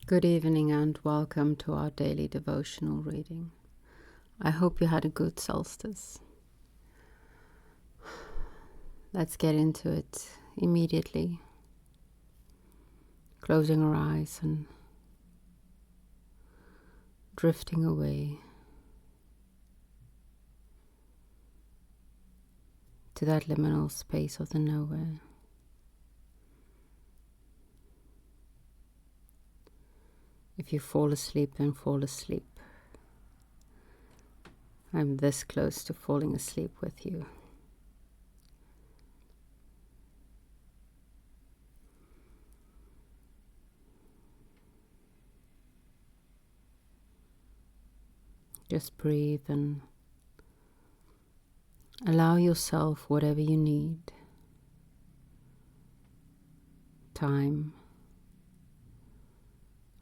Good evening and welcome to our daily devotional reading. I hope you had a good solstice. Let's get into it immediately, closing our eyes and drifting away to that liminal space of the nowhere. If you fall asleep, then fall asleep. I'm this close to falling asleep with you. Just breathe and allow yourself whatever you need. Time,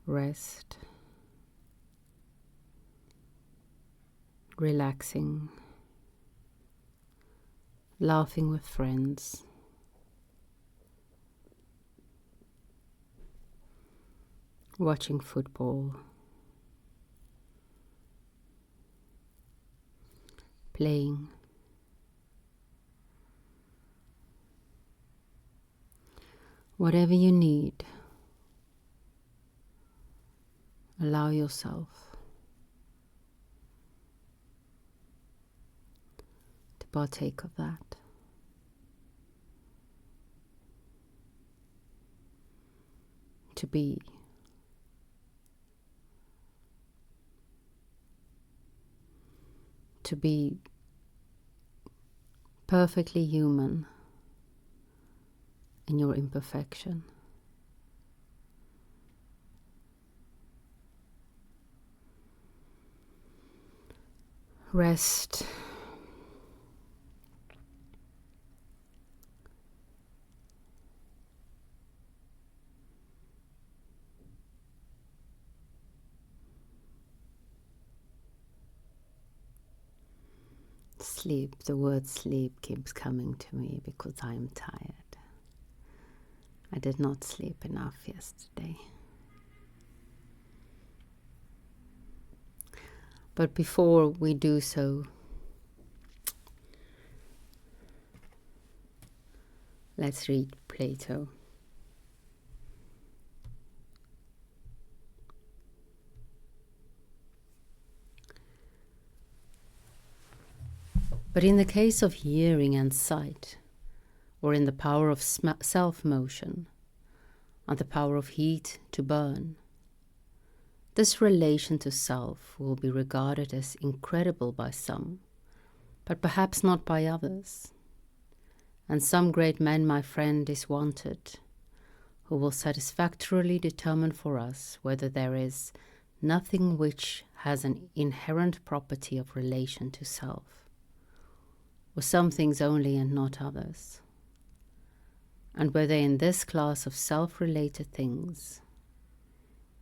rest, relaxing, laughing with friends, watching football, playing. Whatever you need, allow yourself to partake of that. To be. To be perfectly human in your imperfection. Rest. Sleep. The word sleep keeps coming to me because I am tired. I did not sleep enough yesterday. But before we do so, let's read Plato. But in the case of hearing and sight, or in the power of self-motion, and the power of heat to burn, this relation to self will be regarded as incredible by some, but perhaps not by others. And some great man, my friend, is wanted, who will satisfactorily determine for us whether there is nothing which has an inherent property of relation to self, or some things only and not others, and whether in this class of self-related things,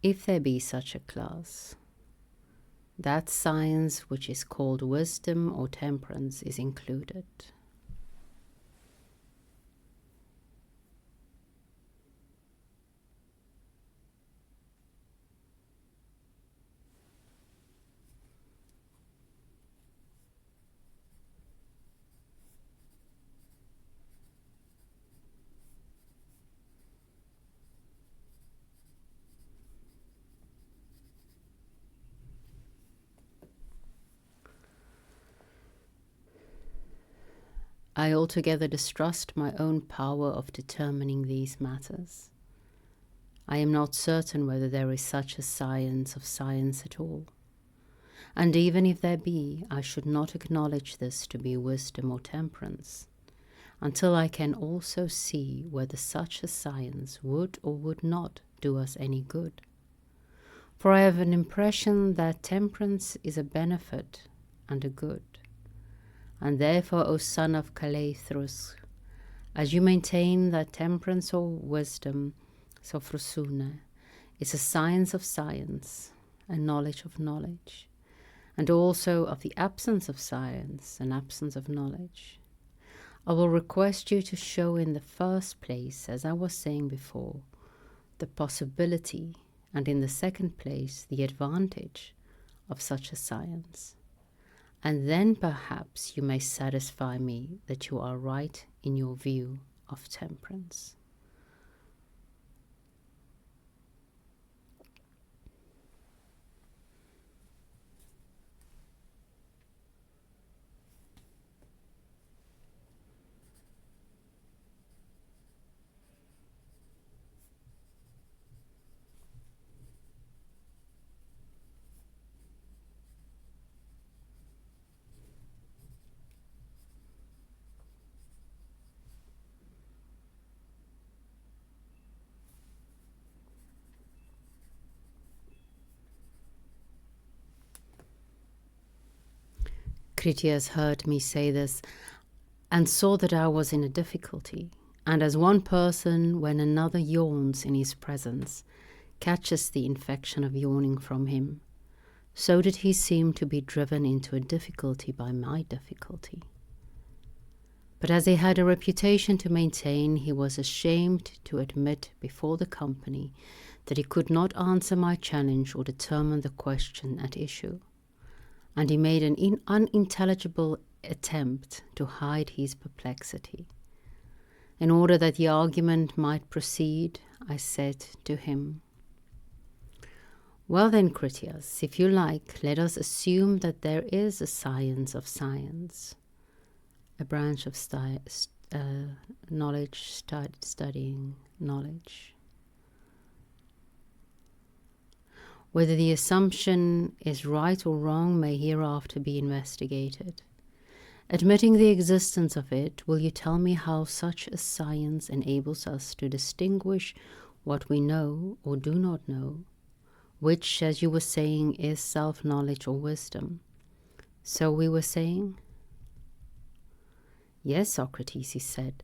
if there be such a class, that science which is called wisdom or temperance is included. I altogether distrust my own power of determining these matters. I am not certain whether there is such a science of science at all. And even if there be, I should not acknowledge this to be wisdom or temperance, until I can also see whether such a science would or would not do us any good. For I have an impression that temperance is a benefit and a good. And therefore, O son of Caleithrus, as you maintain that temperance or wisdom, sophrosune, is a science of science, a knowledge of knowledge, and also of the absence of science and absence of knowledge, I will request you to show in the first place, as I was saying before, the possibility and in the second place, the advantage of such a science. And then perhaps you may satisfy me that you are right in your view of temperance. Critias heard me say this and saw that I was in a difficulty, and as one person, when another yawns in his presence, catches the infection of yawning from him, so did he seem to be driven into a difficulty by my difficulty. But as he had a reputation to maintain, he was ashamed to admit before the company that he could not answer my challenge or determine the question at issue, and he made an unintelligible attempt to hide his perplexity. In order that the argument might proceed, I said to him, "Well then, Critias, if you like, let us assume that there is a science of science, a branch of knowledge, studying knowledge. Whether the assumption is right or wrong may hereafter be investigated. Admitting the existence of it, will you tell me how such a science enables us to distinguish what we know or do not know, which, as you were saying, is self-knowledge or wisdom?" So we were saying? "Yes, Socrates," he said,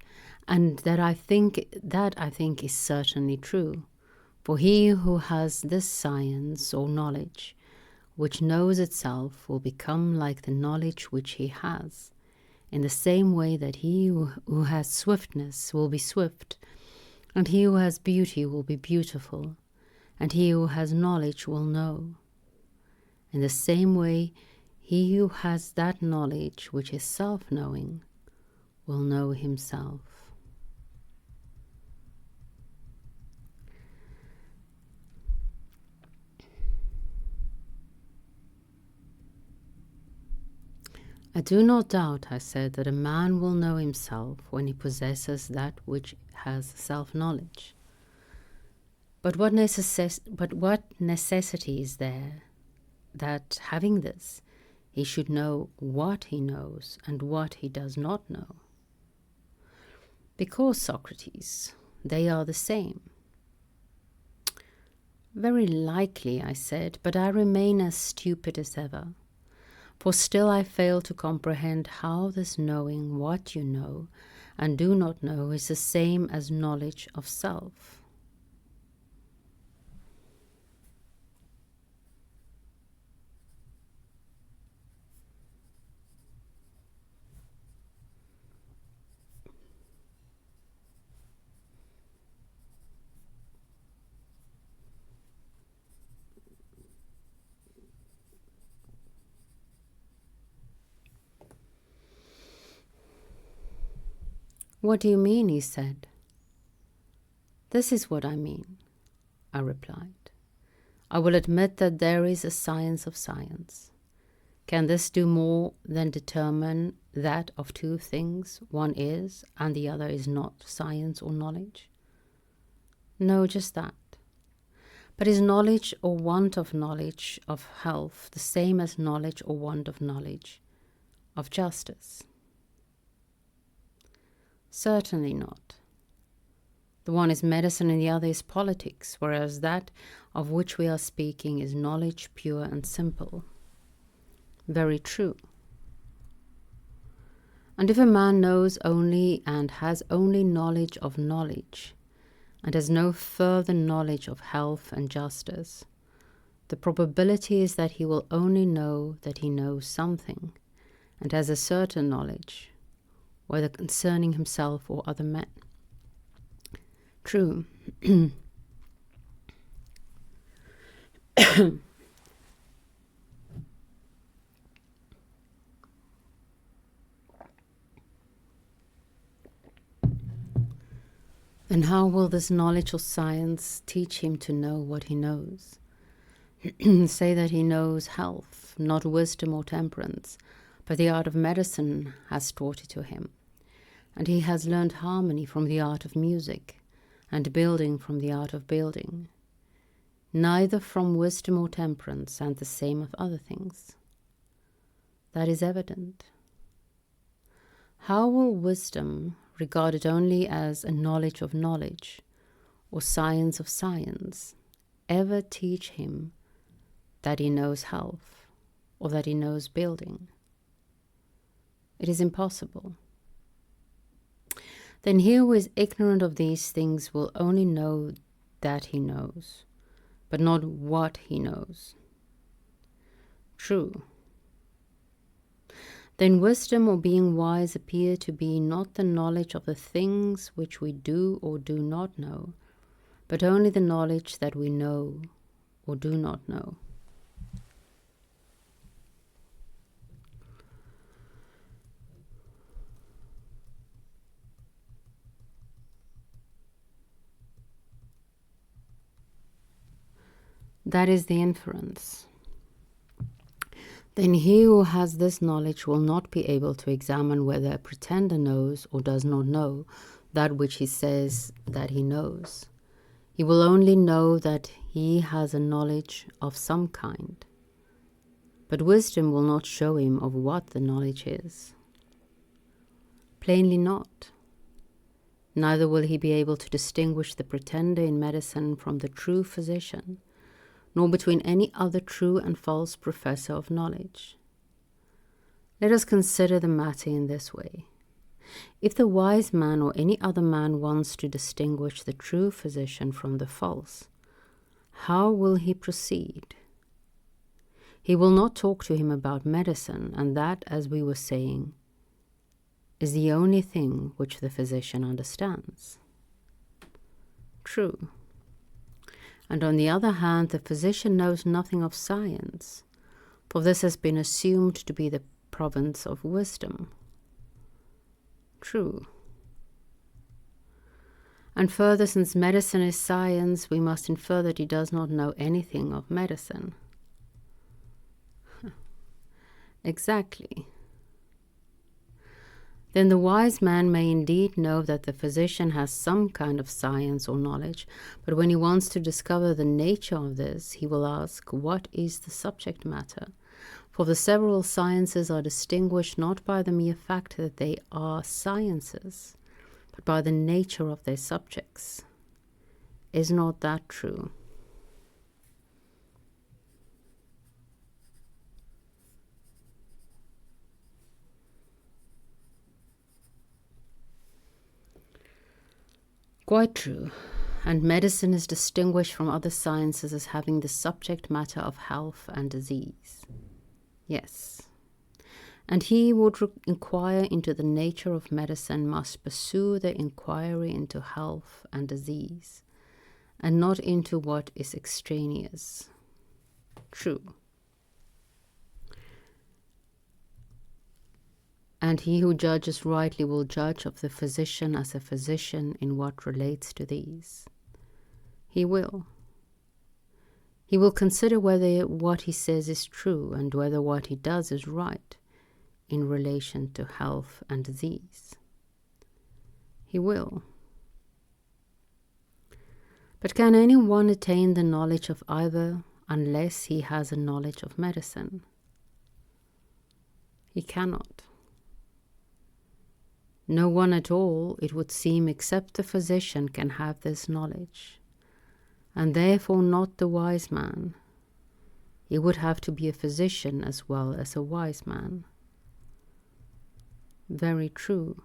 "and that I think is certainly true. For he who has this science or knowledge, which knows itself, will become like the knowledge which he has, in the same way that he who has swiftness will be swift, and he who has beauty will be beautiful, and he who has knowledge will know. In the same way, he who has that knowledge which is self-knowing will know himself." "I do not doubt," I said, "that a man will know himself when he possesses that which has self-knowledge. But what necessity is there that, having this, he should know what he knows and what he does not know?" "Because, Socrates, they are the same." "Very likely," I said, "but I remain as stupid as ever. For still I fail to comprehend how this knowing what you know and do not know is the same as knowledge of self." "What do you mean?" he said. "This is what I mean," I replied. "I will admit that there is a science of science. Can this do more than determine that of two things one is and the other is not science or knowledge? No, just that. But is knowledge or want of knowledge of health the same as knowledge or want of knowledge of justice? Certainly not. The one is medicine and the other is politics, whereas that of which we are speaking is knowledge pure and simple." "Very true. And if a man knows only and has only knowledge of knowledge, and has no further knowledge of health and justice, the probability is that he will only know that he knows something, and has a certain knowledge, whether concerning himself or other men." "True." Then how will this knowledge or science teach him to know what he knows? Say that he knows health, not wisdom or temperance, but the art of medicine has taught it to him. And he has learned harmony from the art of music, and building from the art of building, neither from wisdom or temperance, and the same of other things. That is evident. How will wisdom, regarded only as a knowledge of knowledge, or science of science, ever teach him that he knows health, or that he knows building? It is impossible. Then he who is ignorant of these things will only know that he knows, but not what he knows. True. Then wisdom or being wise appear to be not the knowledge of the things which we do or do not know, but only the knowledge that we know or do not know. That is the inference. Then he who has this knowledge will not be able to examine whether a pretender knows or does not know that which he says that he knows. He will only know that he has a knowledge of some kind. But wisdom will not show him of what the knowledge is. Plainly not. Neither will he be able to distinguish the pretender in medicine from the true physician, nor between any other true and false professor of knowledge. Let us consider the matter in this way. If the wise man or any other man wants to distinguish the true physician from the false, how will he proceed? He will not talk to him about medicine, and that, as we were saying, is the only thing which the physician understands. True. And on the other hand, the physician knows nothing of science, for this has been assumed to be the province of wisdom. True. And further, since medicine is science, we must infer that he does not know anything of medicine. Exactly. Then the wise man may indeed know that the physician has some kind of science or knowledge, but when he wants to discover the nature of this, he will ask, what is the subject matter? For the several sciences are distinguished not by the mere fact that they are sciences, but by the nature of their subjects. Is not that true? Quite true. And medicine is distinguished from other sciences as having the subject matter of health and disease. Yes. And he who would inquire into the nature of medicine must pursue the inquiry into health and disease, and not into what is extraneous. True. And he who judges rightly will judge of the physician as a physician in what relates to these. He will. He will consider whether what he says is true and whether what he does is right in relation to health and disease. He will. But can anyone attain the knowledge of either unless he has a knowledge of medicine? He cannot. No one at all, it would seem, except the physician can have this knowledge, and therefore not the wise man. He would have to be a physician as well as a wise man. Very true.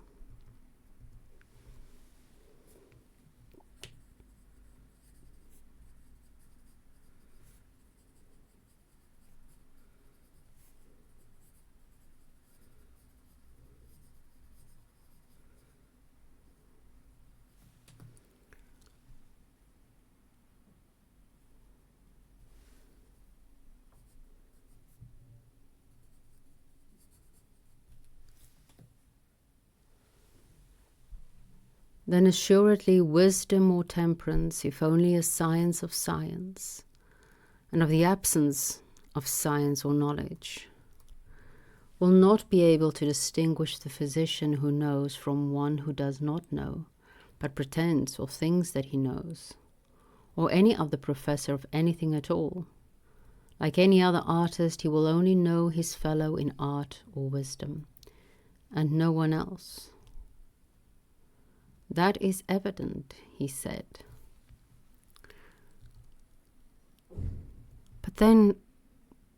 then assuredly wisdom or temperance, if only a science of science, and of the absence of science or knowledge, will not be able to distinguish the physician who knows from one who does not know, but pretends or thinks that he knows, or any other professor of anything at all. Like any other artist, he will only know his fellow in art or wisdom, and no one else. That is evident, he said. But then,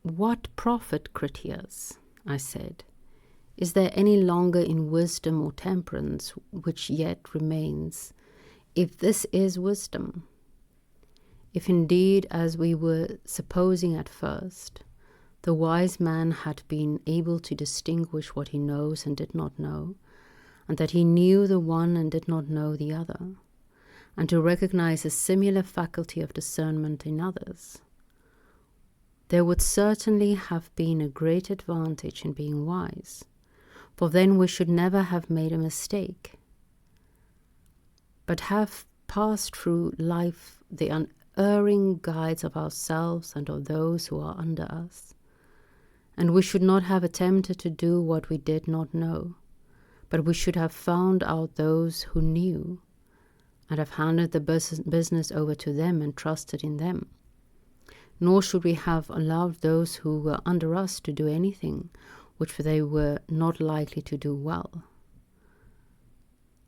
what profit, Critias? I said. Is there any longer in wisdom or temperance which yet remains, if this is wisdom? If indeed, as we were supposing at first, the wise man had been able to distinguish what he knows and did not know, and that he knew the one and did not know the other, and to recognize a similar faculty of discernment in others, there would certainly have been a great advantage in being wise, for then we should never have made a mistake, but have passed through life the unerring guides of ourselves and of those who are under us, and we should not have attempted to do what we did not know, but we should have found out those who knew, and have handed the business over to them and trusted in them. Nor should we have allowed those who were under us to do anything which they were not likely to do well.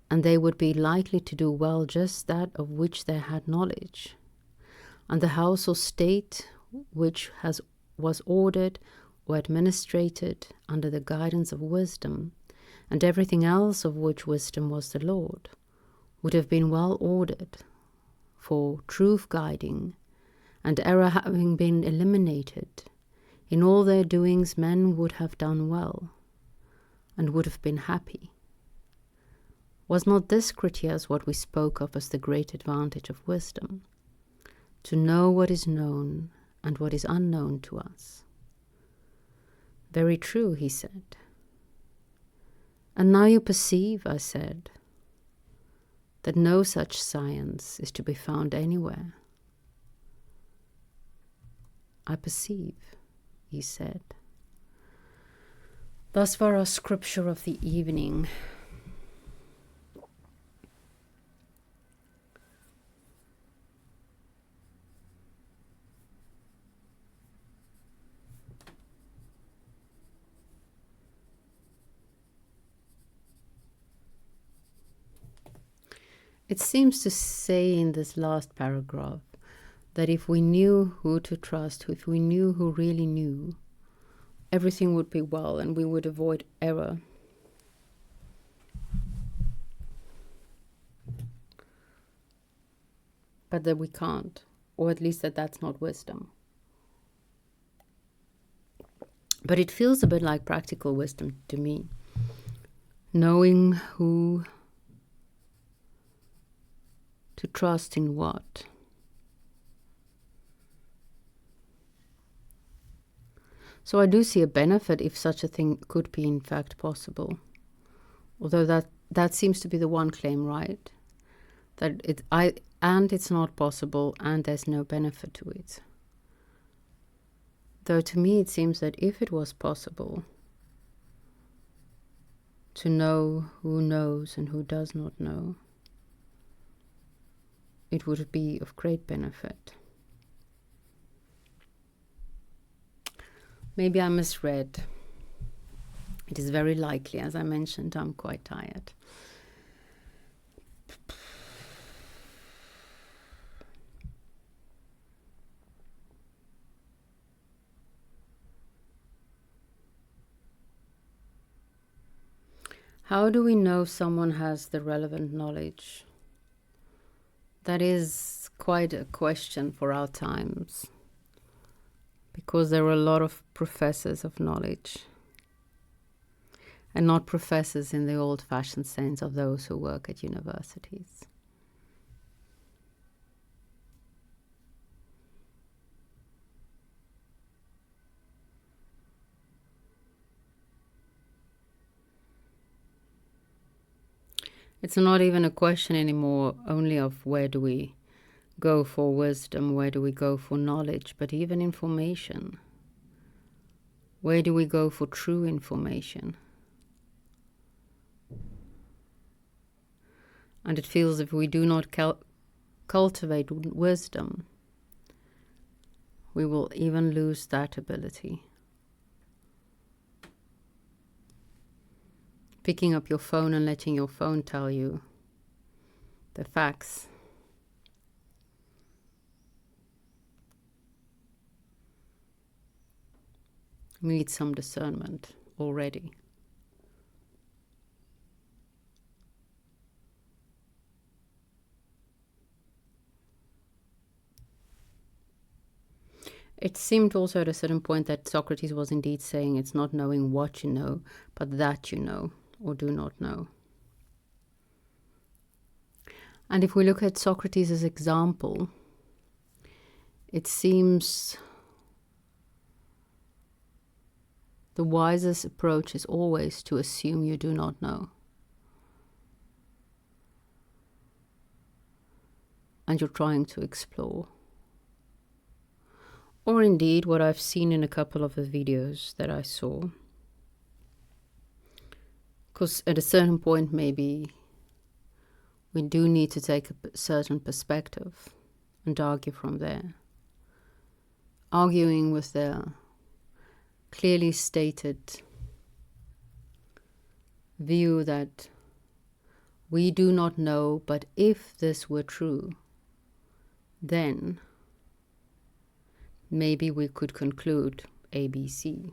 And they would be likely to do well just that of which they had knowledge. And the house or state which was ordered or administrated under the guidance of wisdom, and everything else of which wisdom was the Lord, would have been well ordered, for truth guiding, and error having been eliminated, in all their doings men would have done well, and would have been happy. Was not this, Critias, what we spoke of as the great advantage of wisdom? To know what is known and what is unknown to us. Very true, he said. And now you perceive, I said, that no such science is to be found anywhere. I perceive, he said. Thus far our scripture of the evening. It seems to say in this last paragraph that if we knew who to trust, if we knew who really knew, everything would be well and we would avoid error. But that we can't, or at least that's not wisdom. But it feels a bit like practical wisdom to me. Knowing who to trust in what. So I do see a benefit if such a thing could be in fact possible. Although that seems to be the one claim, right? That it's not possible and there's no benefit to it. Though to me it seems that if it was possible to know who knows and who does not know, it would be of great benefit. Maybe I misread. It is very likely, as I mentioned, I'm quite tired. How do we know someone has the relevant knowledge? That is quite a question for our times, because there are a lot of professors of knowledge, and not professors in the old-fashioned sense of those who work at universities. It's not even a question anymore only of where do we go for wisdom, where do we go for knowledge, but even information. Where do we go for true information? And it feels if we do not cultivate wisdom, we will even lose that ability. Picking up your phone and letting your phone tell you the facts. Need some discernment already. It seemed also at a certain point that Socrates was indeed saying it's not knowing what you know, but that you know or do not know. And if we look at Socrates' example, it seems the wisest approach is always to assume you do not know. And you're trying to explore. Or indeed, what I've seen in a couple of the videos that I saw. Because at a certain point, maybe we do need to take a certain perspective and argue from there. Arguing with the clearly stated view that we do not know, but if this were true, then maybe we could conclude ABC.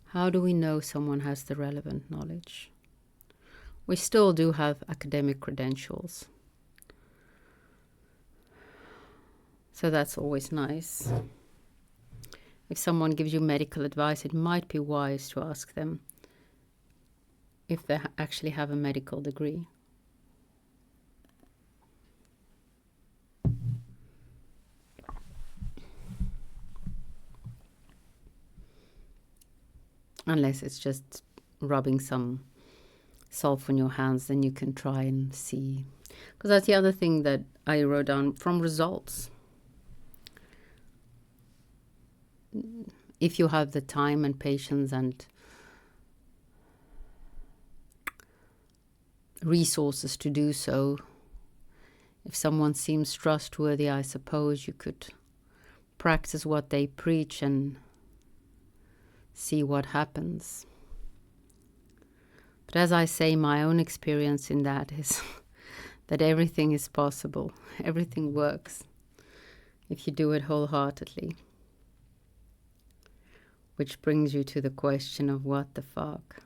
How do we know someone has the relevant knowledge? We still do have academic credentials. So that's always nice. If someone gives you medical advice, it might be wise to ask them if they actually have a medical degree. Unless it's just rubbing some salt on your hands, then you can try and see. Because that's the other thing that I wrote down from results. If you have the time and patience and resources to do so, if someone seems trustworthy, I suppose you could practice what they preach and see what happens. But as I say, my own experience in that is that everything is possible. Everything works if you do it wholeheartedly. Which brings you to the question of what the fuck?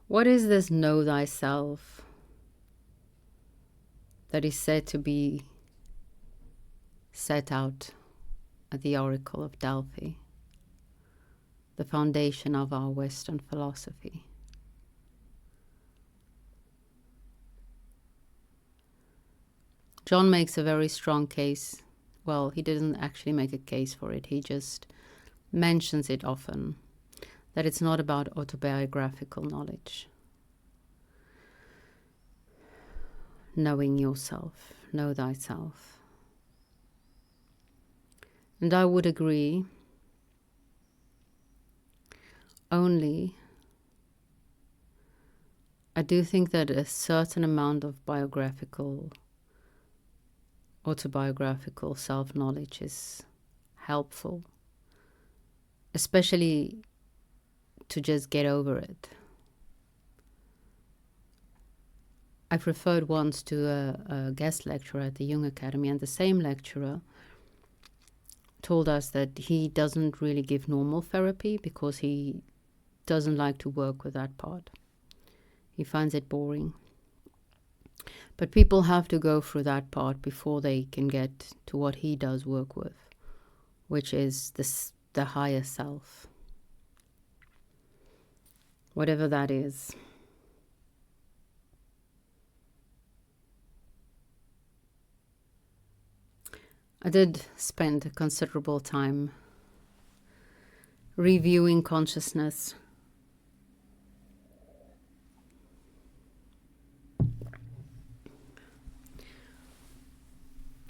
What is this know thyself that is said to be set out at the Oracle of Delphi, the foundation of our Western philosophy? John makes a very strong case. Well, he didn't actually make a case for it. He just mentions it often, that it's not about autobiographical knowledge. Knowing yourself, know thyself. And I would agree, only I do think that a certain amount of autobiographical self-knowledge is helpful, especially to just get over it. I've referred once to a guest lecturer at the Jung Academy, and the same lecturer told us that he doesn't really give normal therapy because he doesn't like to work with that part. He finds it boring. But people have to go through that part before they can get to what he does work with, which is the higher self. Whatever that is. I did spend a considerable time reviewing consciousness.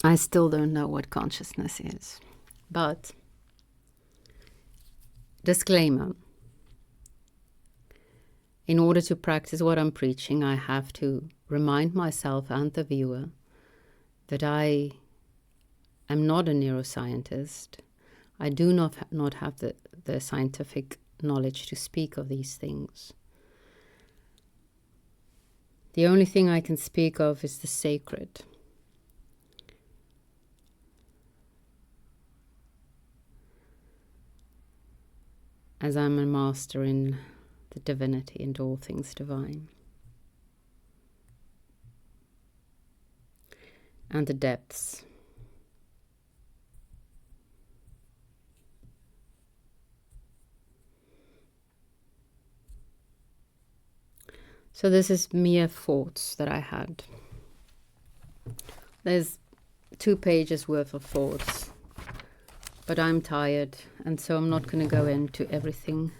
I still don't know what consciousness is, but disclaimer, in order to practice what I'm preaching, I have to remind myself and the viewer that I am not a neuroscientist. I do not have the scientific knowledge to speak of these things. The only thing I can speak of is the sacred. As I'm a master in the divinity and all things divine. And the depths. So this is mere thoughts that I had. There's 2 pages worth of thoughts, but I'm tired, and so I'm not going to go into everything.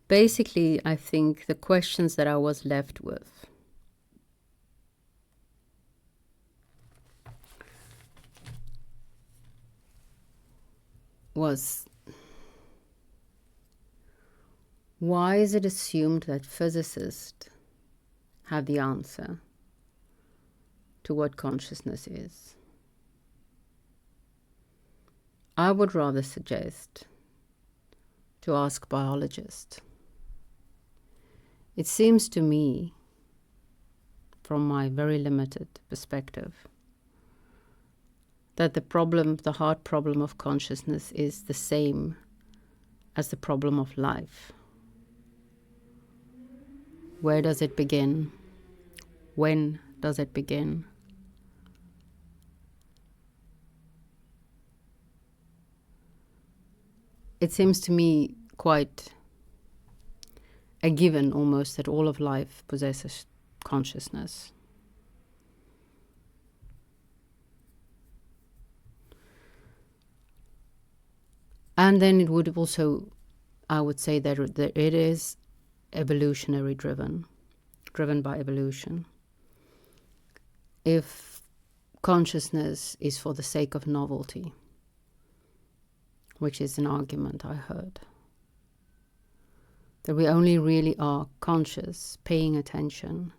Basically, I think the questions that I was left with was, why is it assumed that physicists have the answer to what consciousness is? I would rather suggest to ask biologists. It seems to me, from my very limited perspective, that the hard problem of consciousness is the same as the problem of life. Where does it begin? When does it begin? It seems to me quite a given almost that all of life possesses consciousness. And then it would also, I would say that it is evolutionary driven by evolution. If consciousness is for the sake of novelty, which is an argument I heard, that we only really are conscious, paying attention,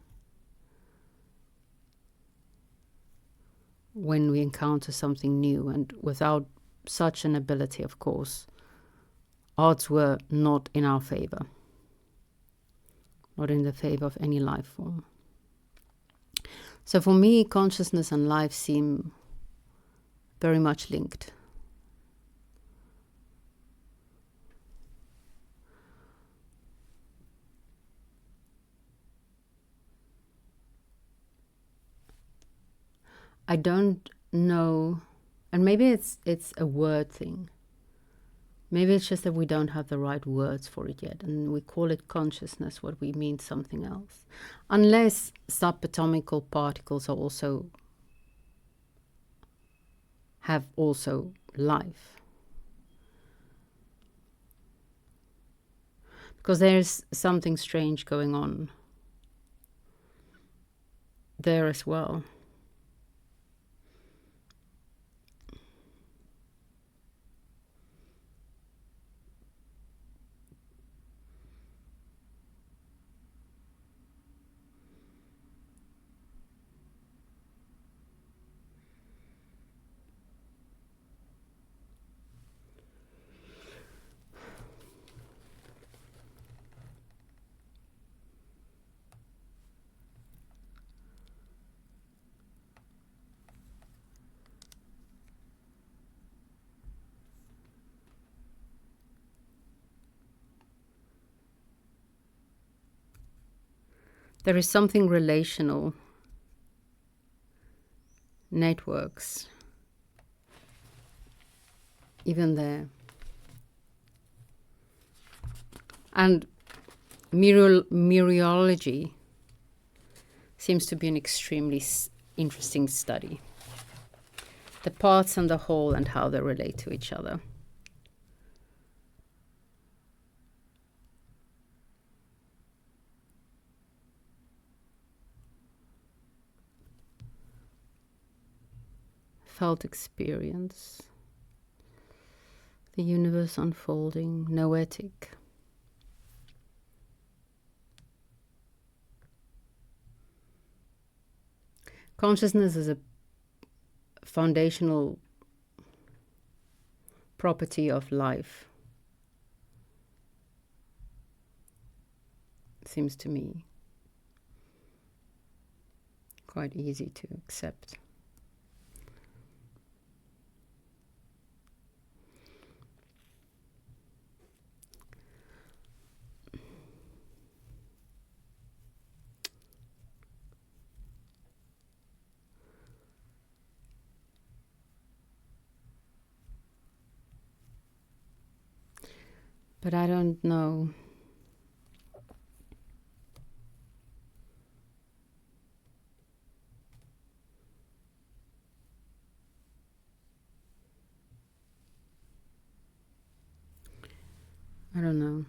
when we encounter something new, and without such an ability, of course, odds were not in our favor, not in the favor of any life form. So for me, consciousness and life seem very much linked. I don't know, and maybe it's a word thing. Maybe it's just that we don't have the right words for it yet, and we call it consciousness, what we mean something else. Unless subatomical particles are have life. Because there's something strange going on there as well. There is something relational, networks, even there. And Meteorology seems to be an extremely interesting study. The parts and the whole and how they relate to each other. Felt experience. The universe unfolding, noetic. Consciousness is a foundational property of life. Seems to me quite easy to accept. But I don't know. I don't know.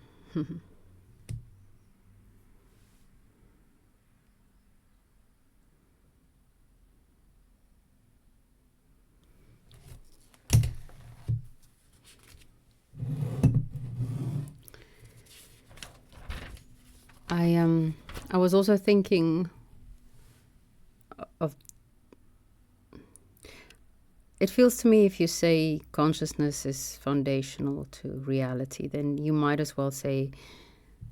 I was also thinking of, it feels to me if you say consciousness is foundational to reality, then you might as well say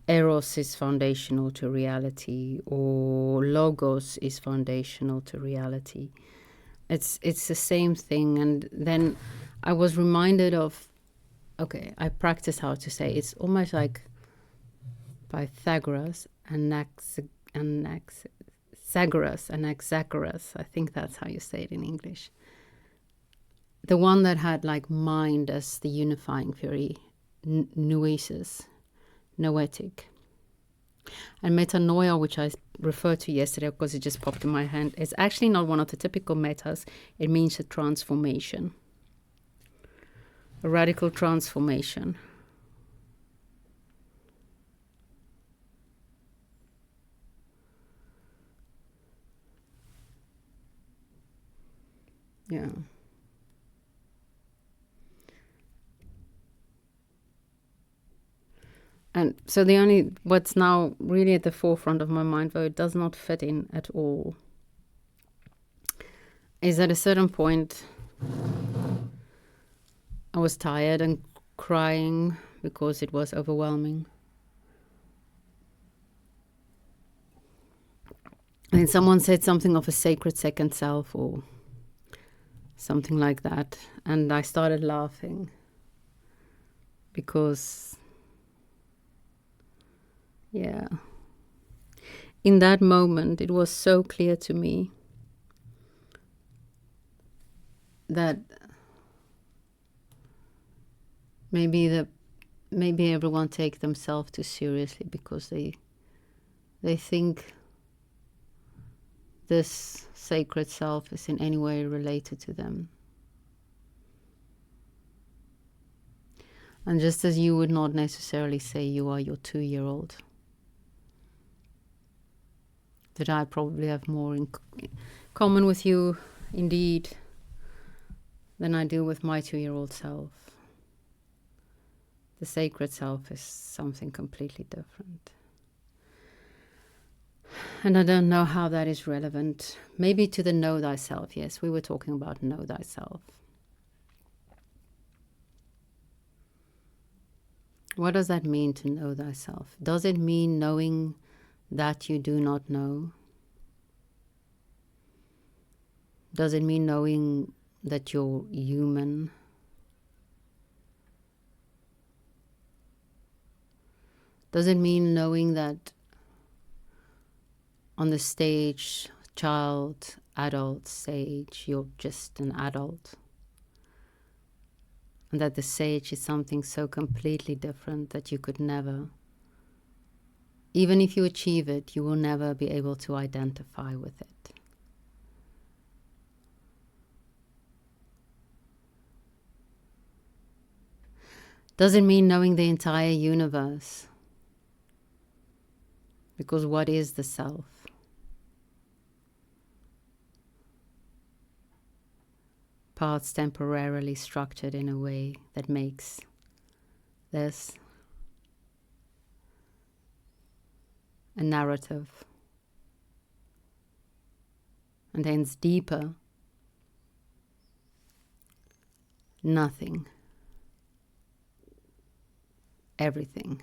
eros is foundational to reality, or logos is foundational to reality. It's the same thing. And then I was reminded of, okay, I practice how to say it's almost like Pythagoras and Anaxagoras. I think that's how you say it in English. The one that had like mind as the unifying theory, noesis, noetic. And metanoia, which I referred to yesterday because it just popped in my hand, is actually not one of the typical metas. It means a transformation, a radical transformation. Yeah. And so what's now really at the forefront of my mind, though it does not fit in at all, is at a certain point I was tired and crying because it was overwhelming. And someone said something of a sacred second self or something like that. And I started laughing because, yeah, in that moment, it was so clear to me that maybe everyone take themselves too seriously because they think this sacred self is in any way related to them. And just as you would not necessarily say you are your 2-year-old, that I probably have more in common with you, indeed, than I do with my 2-year-old self. The sacred self is something completely different. And I don't know how that is relevant. Maybe to the know thyself. Yes, we were talking about know thyself. What does that mean to know thyself? Does it mean knowing that you do not know? Does it mean knowing that you're human? Does it mean knowing that on the stage, child, adult stage, you're just an adult? And that the sage is something so completely different that you could never Even if you achieve it, you will never be able to identify with it. Doesn't mean knowing the entire universe, because what is the self? Parts temporarily structured in a way that makes this a narrative, and hence deeper, nothing, everything.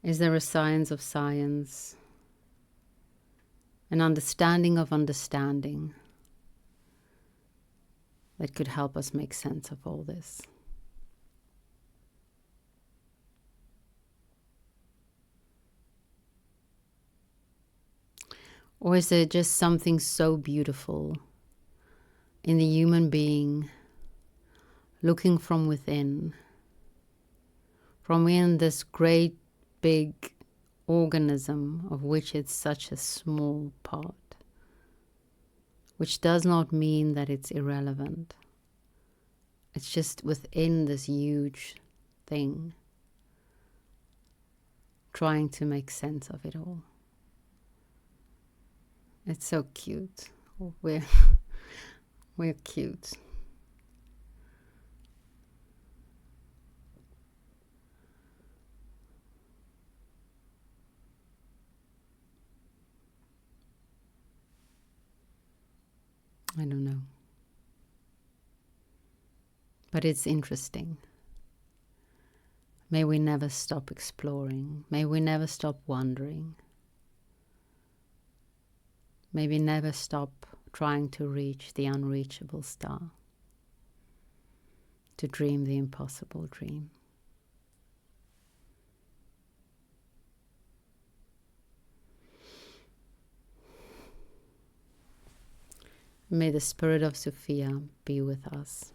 Is there a science of science, an understanding of understanding that could help us make sense of all this? Or is there just something so beautiful in the human being looking from within this great big organism of which it's such a small part, which does not mean that it's irrelevant. It's just within this huge thing, trying to make sense of it all. It's so cute. We're cute. I don't know. But it's interesting. May we never stop exploring. May we never stop wondering. May we never stop trying to reach the unreachable star, to dream the impossible dream. May the spirit of Sophia be with us.